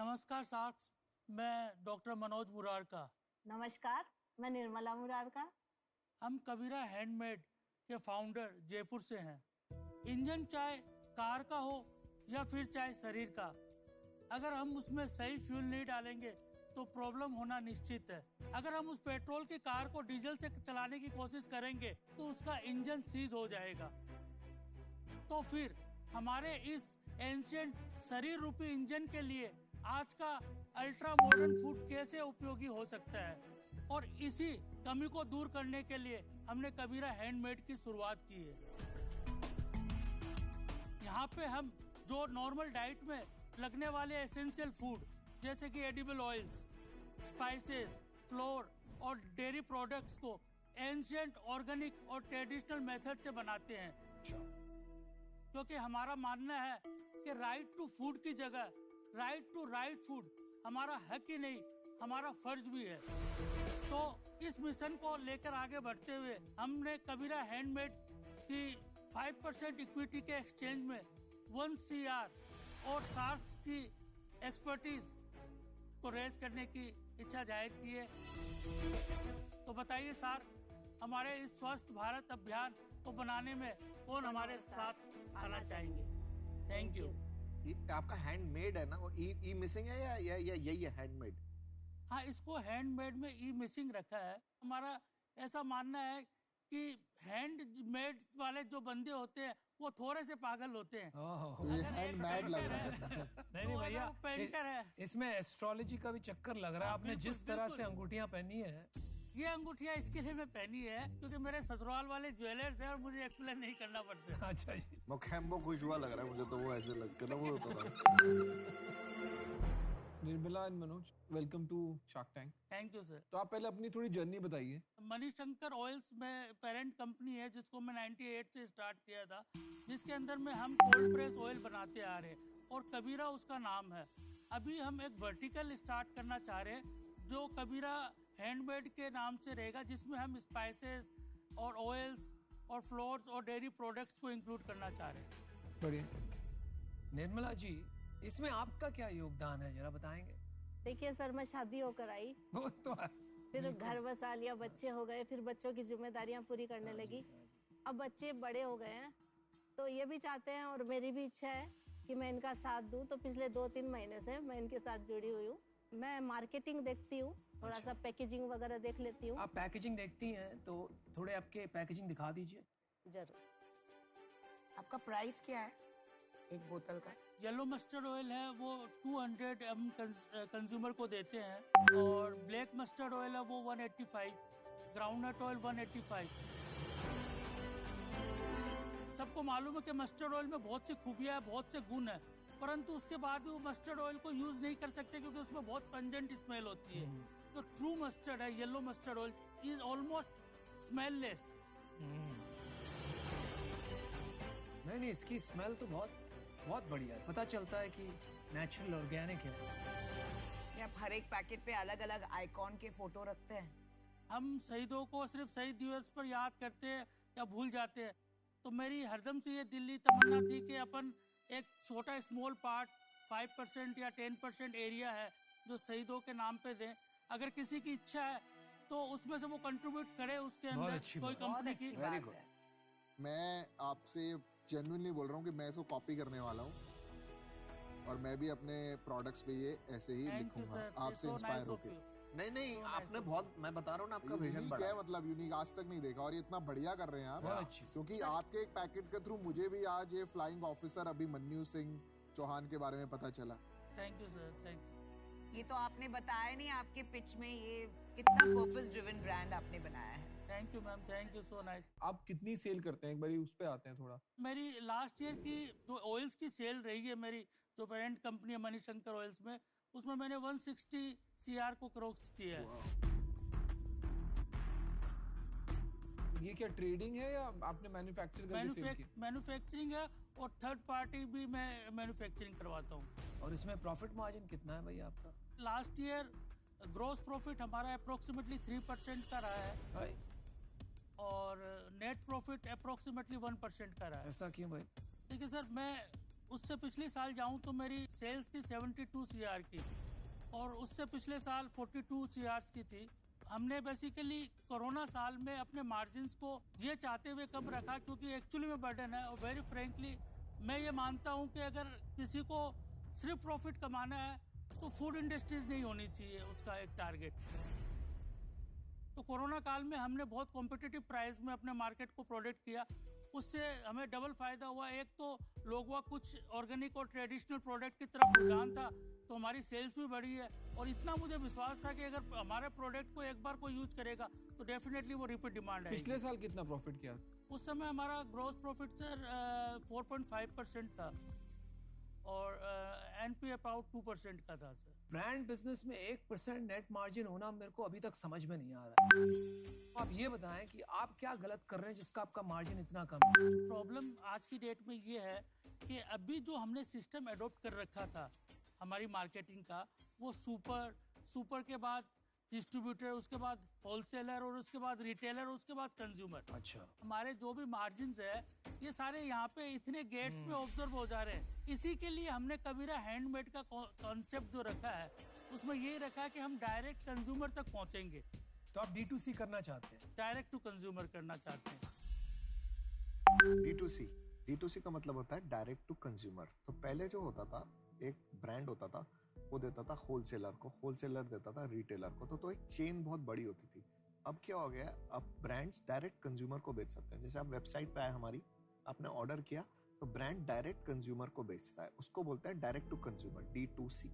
नमस्कार साक्ष, मैं डॉक्टर मनोज मुरारका। नमस्कार, मैं निर्मला मुरारका। हम कबीरा हैंडमेड के फाउंडर जयपुर से हैं। इंजन चाहे कार का हो या फिर चाहे शरीर का, अगर हम उसमें सही फ्यूल नहीं डालेंगे तो प्रॉब्लम होना निश्चित है। अगर हम उस पेट्रोल की कार को डीजल से चलाने की कोशिश करेंगे तो उसका इंजन सीज हो जाएगा। तो फिर हमारे इस एंशिएंट शरीर रूपी इंजन के लिए आज का अल्ट्रा मॉडर्न फूड कैसे उपयोगी हो सकता है, और इसी कमी को दूर करने के लिए हमने कबीरा हैंडमेड की शुरुआत की है। यहाँ पे हम जो नॉर्मल डाइट में लगने वाले एसेंशियल फूड जैसे कि एडिबल ऑयल्स, स्पाइसेस, फ्लोर और डेयरी प्रोडक्ट्स को एंशिएंट, ऑर्गेनिक और ट्रेडिशनल मेथड से बनाते हैं, क्योंकि हमारा मानना है कि राइट टू फूड की जगह राइट टू राइट फूड हमारा हक ही नहीं, हमारा फर्ज भी है। तो इस मिशन को लेकर आगे बढ़ते हुए हमने कबीरा हैंडमेड की 5% इक्विटी के एक्सचेंज में 1 CR और सार्स की एक्सपर्टीज को रेज करने की इच्छा जाहिर की है। तो बताइए सर, हमारे इस स्वस्थ भारत अभियान को बनाने में कौन हमारे साथ आना चाहेंगे? Thank you. आपका हैंडमेड है ना, वो ई मिसिंग है या यही है हैंडमेड? हाँ, इसको हैंडमेड में ई मिसिंग रखा है। हमारा ऐसा मानना है कि हैंडमेड वाले जो बंदे होते हैं वो थोड़े से पागल होते हैं। ये हैंडमेड लग रहा है। नहीं भैया, पेंटर है। इसमें एस्ट्रोलॉजी का भी चक्कर लग रहा है। आपने जिस तरह से अंगूठियां पहनी है, ये अंगूठियां इसके लिए मैं पहनी है क्योंकि मेरे ससुराल वाले ज्वेलर्स हैं और मुझे एक्सप्लेन नहीं करना पड़ता। अच्छा जी। मुखैम्बो खुश हुआ लग रहा है मुझे तो, वो ऐसे लग कर वो होता था। Nirmala and Manoj, welcome to Shark Tank. Thank you sir. तो आप पहले अपनी थोड़ी जर्नी बताइए। मणिशंकर ऑयल्स में पेरेंट कंपनी है जिसको मैं 98 से स्टार्ट किया था, जिसके अंदर में हम कोल्ड प्रेस ऑयल बनाते आ रहे हैं और कबीरा उसका नाम है। अभी हम एक वर्टिकल स्टार्ट करना चाह रहे हैं जो कबीरा हैंडमेड के नाम से रहेगा, जिसमें हम स्पाइसेस और ऑयल्स और फ्लोर्स और डेयरी प्रोडक्ट्स को इंक्लूड करना चाह रहे हैं। बढ़िया। निर्मला जी, इसमें आपका क्या योगदान है, जरा बताएंगे? देखिए सर, मैं शादी होकर आई, वो तो है। फिर घर बसा लिया, बच्चे हो गए, फिर बच्चों की जिम्मेदारियां पूरी करने लगी। अब बच्चे बड़े हो गए हैं तो ये भी चाहते हैं और मेरी भी इच्छा है कि मैं इनका साथ दूं। तो पिछले 2-3 महीने से मैं इनके साथ जुड़ी हुई हूँ। मैं मार्केटिंग देखती हूँ, थोड़ा सा पैकेजिंग वगैरह देख लेती हूँ। आप पैकेजिंग देखती हैं तो थोड़े आपके पैकेजिंग दिखा दीजिए। जरूर। आपका प्राइस क्या है एक बोतल का? येलो मस्टर्ड ऑयल है वो 200 हम कंज्यूमर को देते हैं, और ब्लैक मस्टर्ड ऑयल है वो 185, ग्राउंडनट ऑयल 185। सबको मालूम है कि मस्टर्ड ऑयल में बहुत सी खूबियां है, बहुत से गुण है, परंतु उसके बाद भी वो मस्टर्ड ऑयल को यूज नहीं कर सकते क्योंकि उसमें बहुत पंजेंट स्मेल होती है। तो ट्रू मस्टर्ड है yellow mustard oil, is almost smellless. नहीं, इसकी स्मेल तो बहुत बढ़िया है। पता चलता है कि नेचुरल ऑर्गेनिक है। ये आप हर एक पैकेट पे अलग अलग आइकॉन के फोटो रखते हैं? हम शहीदों को सिर्फ शहीद दिवस पर याद करते हैं या भूल जाते हैं। तो मेरी हरदम से ये दिल्ली तमन्ना थी कि अपन एक छोटा स्मॉल पार्ट 5% या 10% एरिया है जो शहीदों के नाम पे दें। अगर किसी की इच्छा है तो उसमें से वो कंट्रीब्यूट करे उसके अंदर कोई कंपनी की। Very good. मैं आपसे जेन्युइनली बोल रहा हूँ कि मैं इसको कॉपी करने वाला हूँ और मैं भी अपने प्रोडक्ट्स पे ये ऐसे ही लिखूंगा आपसे इंस्पायर होकर। नहीं, आपने बहुत, मैं बता रहा हूँ ना, आपका विजन बड़ा है। मतलब यूनिक आज तक नहीं देखा और ये इतना बढ़िया कर रहे हैं आप, क्योंकि आपके एक पैकेट के थ्रू मुझे भी आज ये फ्लाइंग ऑफिसर अभिमन्यु सिंह चौहान के बारे में पता चला। Thank you sir, thank you. ये तो आपने बताया नहीं आपके पिच में, ये कितना पर्पस ड्रिवन ब्रांड आपने बनाया है। Thank you ma'am, thank you so nice. आप कितनी सेल करते हैं, एक बारी उस पे आते हैं थोड़ा। मेरी लास्ट ईयर की जो ऑयल्स की सेल रही है, मेरी जो पेरेंट कंपनी है मणिशंकर ऑयल्स में, उसमें मैंने 160 CR को क्रॉस किया है। ये क्या ट्रेडिंग है या आपने मैन्युफैक्चर करके सेल किया? मैन्युफैक्चरिंग है और थर्ड पार्टी भी मैं मैन्युफैक्चरिंग करवाता हूँ। और इसमें प्रॉफिट मार्जिन कितना है भाई आपका? लास्ट ईयर ग्रोस प्रॉफिट हमारा अप्रोक्सीमेटली 3% का रहा है और नेट प्रॉफिट अप्रोक्सीमेटली 1% का रहा है। ऐसा क्यों भाई? देखिए सर, मैं उससे पिछले साल जाऊं तो मेरी सेल्स थी 72 CR की, और उससे पिछले साल 42 CR की थी। हमने बेसिकली कोरोना साल में अपने मार्जिन्स को ये चाहते हुए कम रखा, क्योंकि एक्चुअली में बर्डन है। और वेरी फ्रेंकली मैं ये मानता हूँ कि अगर किसी को सिर्फ प्रॉफिट कमाना है तो फूड इंडस्ट्रीज नहीं होनी चाहिए उसका एक टारगेट। तो कोरोना काल में हमने बहुत कॉम्पिटिटिव प्राइस में अपने मार्केट को प्रोडक्ट किया, उससे हमें डबल फायदा हुआ। एक तो लोगों का कुछ ऑर्गेनिक और ट्रेडिशनल प्रोडक्ट की तरफ रुझान था, तो हमारी सेल्स भी बढ़ी है। और इतना मुझे विश्वास था कि अगर हमारे प्रोडक्ट को एक बार कोई यूज करेगा तो डेफिनेटली वो रिपीट डिमांड है। पिछले साल कितना प्रॉफिट किया? उस समय हमारा ग्रोस प्रॉफिट सर 4.5% था, और एनपी अबाउट 2% का था सर। ब्रांड बिजनेस में 1% नेट मार्जिन होना मेरे को अभी तक समझ में नहीं आ रहा है। आप ये बताएं कि आप क्या गलत कर रहे हैं जिसका आपका मार्जिन इतना कम है? प्रॉब्लम आज की डेट में ये है कि अभी जो हमने सिस्टम अडॉप्ट कर रखा था हमारी मार्केटिंग का, वो सुपर के बाद डिस्ट्रीब्यूटर, उसके बाद होलसेलर, और उसके बाद रिटेलर, उसके बाद कंज्यूमर। अच्छा, हमारे जो भी मार्जिन्स है ये सारे यहाँ पे इतने गेट्स में ऑब्जर्व हो जा रहे हैं। इसी के लिए हमने कबीरा हैंडमेड का कॉन्सेप्ट जो रखा है उसमें यही रखा है कि हम डायरेक्ट कंज्यूमर तक पहुंचेंगे। तो आप D2C करना चाहते हैं? डायरेक्ट टू कंज्यूमर करना चाहते हैं। D2C का मतलब होता है डायरेक्ट टू कंज्यूमर। तो पहले जो होता था, एक ब्रांड होता था, वो देता था होलसेलर को, होलसेलर देता था रिटेलर को, तो एक चेन बहुत बड़ी होती थी। अब क्या हो गया, अब ब्रांड्स डायरेक्ट कंज्यूमर को बेच सकते हैं। जैसे आप वेबसाइट पे आए हमारी, आपने ऑर्डर किया तो ब्रांड डायरेक्ट कंज्यूमर को बेचता है, उसको बोलते हैं डायरेक्ट टू कंज्यूमर, D2C।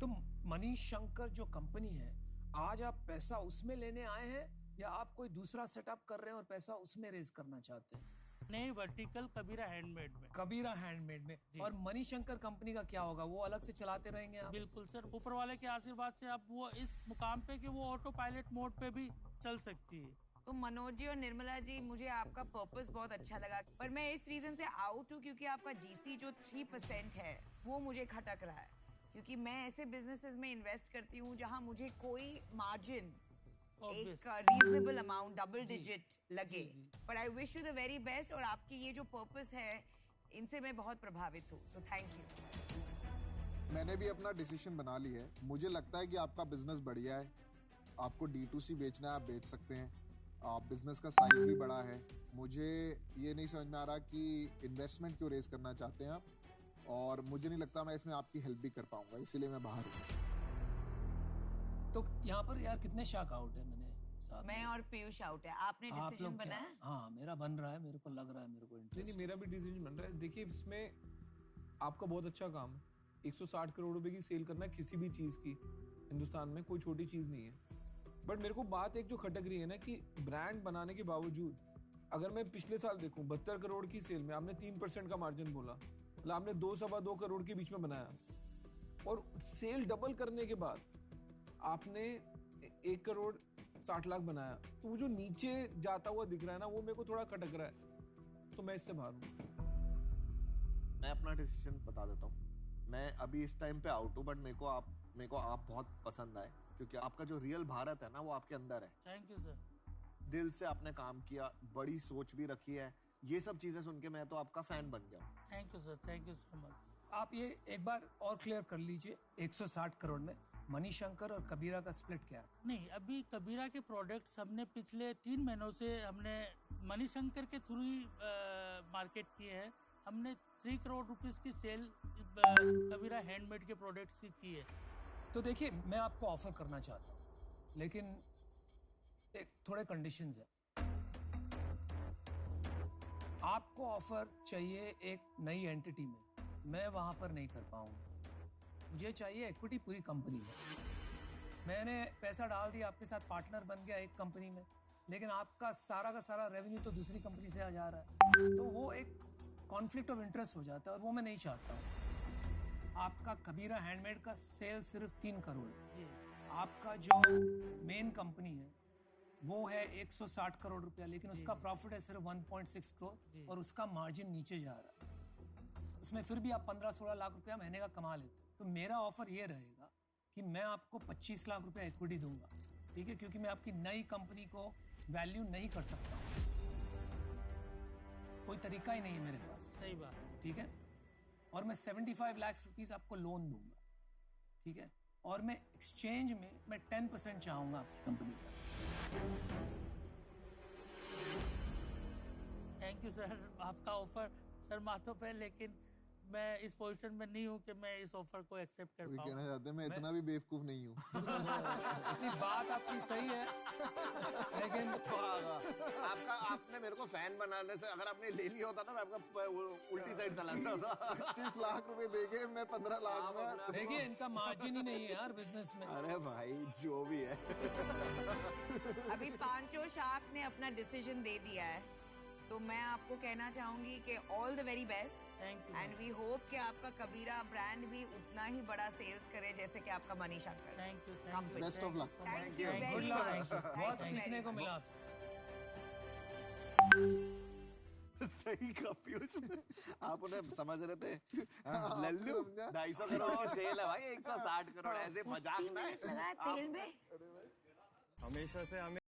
तो मनीष शंकर जो कंपनी है, आज आप पैसा उसमें लेने आए हैं या आप कोई दूसरा सेटअप कर रहे हैं और पैसा उसमें रेज करना चाहते हैं? नहीं, वर्टिकल कबीरा हैंडमेड में। कबीरा हैंडमेड में। और मनीष शंकर कंपनी का क्या होगा, वो अलग से चलाते रहेंगे आप? बिल्कुल सर, ऊपर वाले के आशीर्वाद से अब वो इस मुकाम पे कि वो ऑटो पायलट मोड पे भी चल सकती है। तो मनोज जी और निर्मला जी, मुझे आपका पर्पस बहुत अच्छा लगा, पर मैं इस रीजन से आउट हूँ क्योंकि आपका GC जो 3% है वो मुझे खटक रहा है। क्योंकि मैं ऐसे बिजनेसेस में इन्वेस्ट करती हूँ जहाँ मुझे कोई मार्जिन एक रीजनेबल अमाउंट डबल डिजिट लगे। पर I wish you the very best, और आपकी ये जो पर्पस है इनसे मैं बहुत प्रभावित हूँ, सो थैंक यू। मैंने भी अपना डिसीजन बना लिया है। मुझे लगता है कि आपका बिजनेस बढ़िया है, आपको D2C बेचना है, आप बेच सकते हैं। आप बिजनेस का साइज भी बड़ा है। मुझे ये नहीं समझ में आ रहा कि इन्वेस्टमेंट क्यों रेज करना चाहते हैं आप, और मुझे नहीं लगता मैं इसमें आपकी हेल्प भी कर पाऊंगा, इसीलिए मैं बाहर हूँ। तो यहाँ पर यार कितने शाक आउट है? मैं और पीयूष आउट है। आपने डिसीजन बनाया? हाँ, मेरा बन रहा है, मेरे को लग रहा है, मेरे को इंटरेस्ट। नहीं, मेरा भी डिसीजन बन रहा है। देखिए, इसमें आपका बहुत अच्छा काम है। 160 करोड़ रुपए की सेल करना किसी भी चीज की हिंदुस्तान में कोई छोटी चीज नहीं है। बट मेरे को बात एक जो खटक रही है ना, कि ब्रांड बनाने के बावजूद अगर मैं पिछले साल देखूं 72 करोड़ की सेल में आपने 3% का मार्जिन बोला, मतलब आपने 2-2.25 करोड़ के बीच में बनाया, और सेल डबल करने के बाद आपने 1 करोड़ 60 लाख बनाया। तो वो जो नीचे जाता हुआ दिख रहा है ना, वो मेरे को थोड़ा खटक रहा है, तो मैं इससे बाहर हूँ। मैं अपना डिसीजन बता देता हूँ। मैं अभी इस टाइम पे आउट हूँ, बट मेरे को आप बहुत पसंद आए, क्योंकि आपका जो रियल भारत है ना, वो आपके अंदर है। Thank you sir. दिल से आपने काम किया, बड़ी सोच भी रखी है। ये सब चीजें सुन के मैं तो आपका फैन बन गया। Thank you sir, thank you so much. आप ये एक बार और क्लियर कर लीजिए, 160 करोड़ में मनीष शंकर और कबीरा का स्प्लिट क्या है? नहीं, अभी कबीरा के प्रोडक्ट्स हमने पिछले 3 महीनों से हमने मनीष शंकर के थ्रू ही मार्केट किए हैं। हमने 3 करोड़ रुपीस की सेल कबीरा हैंडमेड के प्रोडक्ट्स की है। तो देखिए, मैं आपको ऑफर करना चाहता हूँ, लेकिन एक थोड़े कंडीशंस है। आपको ऑफर चाहिए एक नई एंटिटी में, मैं वहां पर नहीं कर पाऊंगा। मुझे चाहिए इक्विटी पूरी कंपनी में। मैंने पैसा डाल दिया, आपके साथ पार्टनर बन गया एक कंपनी में, लेकिन आपका सारा का सारा रेवेन्यू तो दूसरी कंपनी से आ जा रहा है, तो वो एक कॉन्फ्लिक्ट ऑफ इंटरेस्ट हो जाता है, और वो मैं नहीं चाहता हूँ। आपका कबीरा हैंडमेड का सेल सिर्फ 3 करोड़ है। आपका जो मेन कंपनी है वो है 160 करोड़ रुपया, लेकिन उसका प्रॉफिट है सिर्फ 1.6 करोड़, और उसका मार्जिन नीचे जा रहा है। उसमें फिर भी आप 15-16 लाख रुपया महीने का कमा लेते हो। तो मेरा ऑफर ये रहेगा कि मैं आपको 25 लाख रुपया इक्विटी दूंगा, ठीक है? क्योंकि मैं आपकी नई कंपनी को वैल्यू नहीं कर सकता। कोई तरीका ही नहीं है मेरे पास। सही बात। ठीक है, और मैं 75 लाख रुपीस आपको लोन दूंगा, ठीक है, और मैं एक्सचेंज में मैं 10% चाहूंगा आपकी कंपनी का। थैंक यू सर, आपका ऑफर सर माथों पे, लेकिन मैं इस पोजीशन में नहीं हूँ कि मैं इस ऑफर को एक्सेप्ट कर कोई पाऊँ। कहना चाहते हैं मैं इतना भी बेवकूफ नहीं हूँ। नहीं, बात आपकी सही है, लेकिन आपने मेरे को फैन बनाने से, अगर आपने ले लिया होता ना, मैं आपका उल्टी साइड चला जाता। 25 लाख रुपए देके मैं 15 लाख में। देखिए इनका मार्जिन ही नहीं है यार बिजनेस में। अरे भाई जो भी है। अभी पांचों शार्क ने अपना डिसीजन दे दिया है, तो मैं आपको कहना चाहूंगी कि all the very best, thank you and we hope कि आपका कबीरा ब्रांड भी उतना ही बड़ा सेल्स करे जैसे कि आपका मनीषा कर। Thank you best of luck. Thank you Thank you. Very much, बहुत सीखने को मिला आपसे। सही कहा पीयूष, आप उन्हें समझ रहे थे लल्लू 250 करोड़ की सेल है भाई, 160 करोड़, ऐसे मजाक ना है। तेल में हमेशा से हमें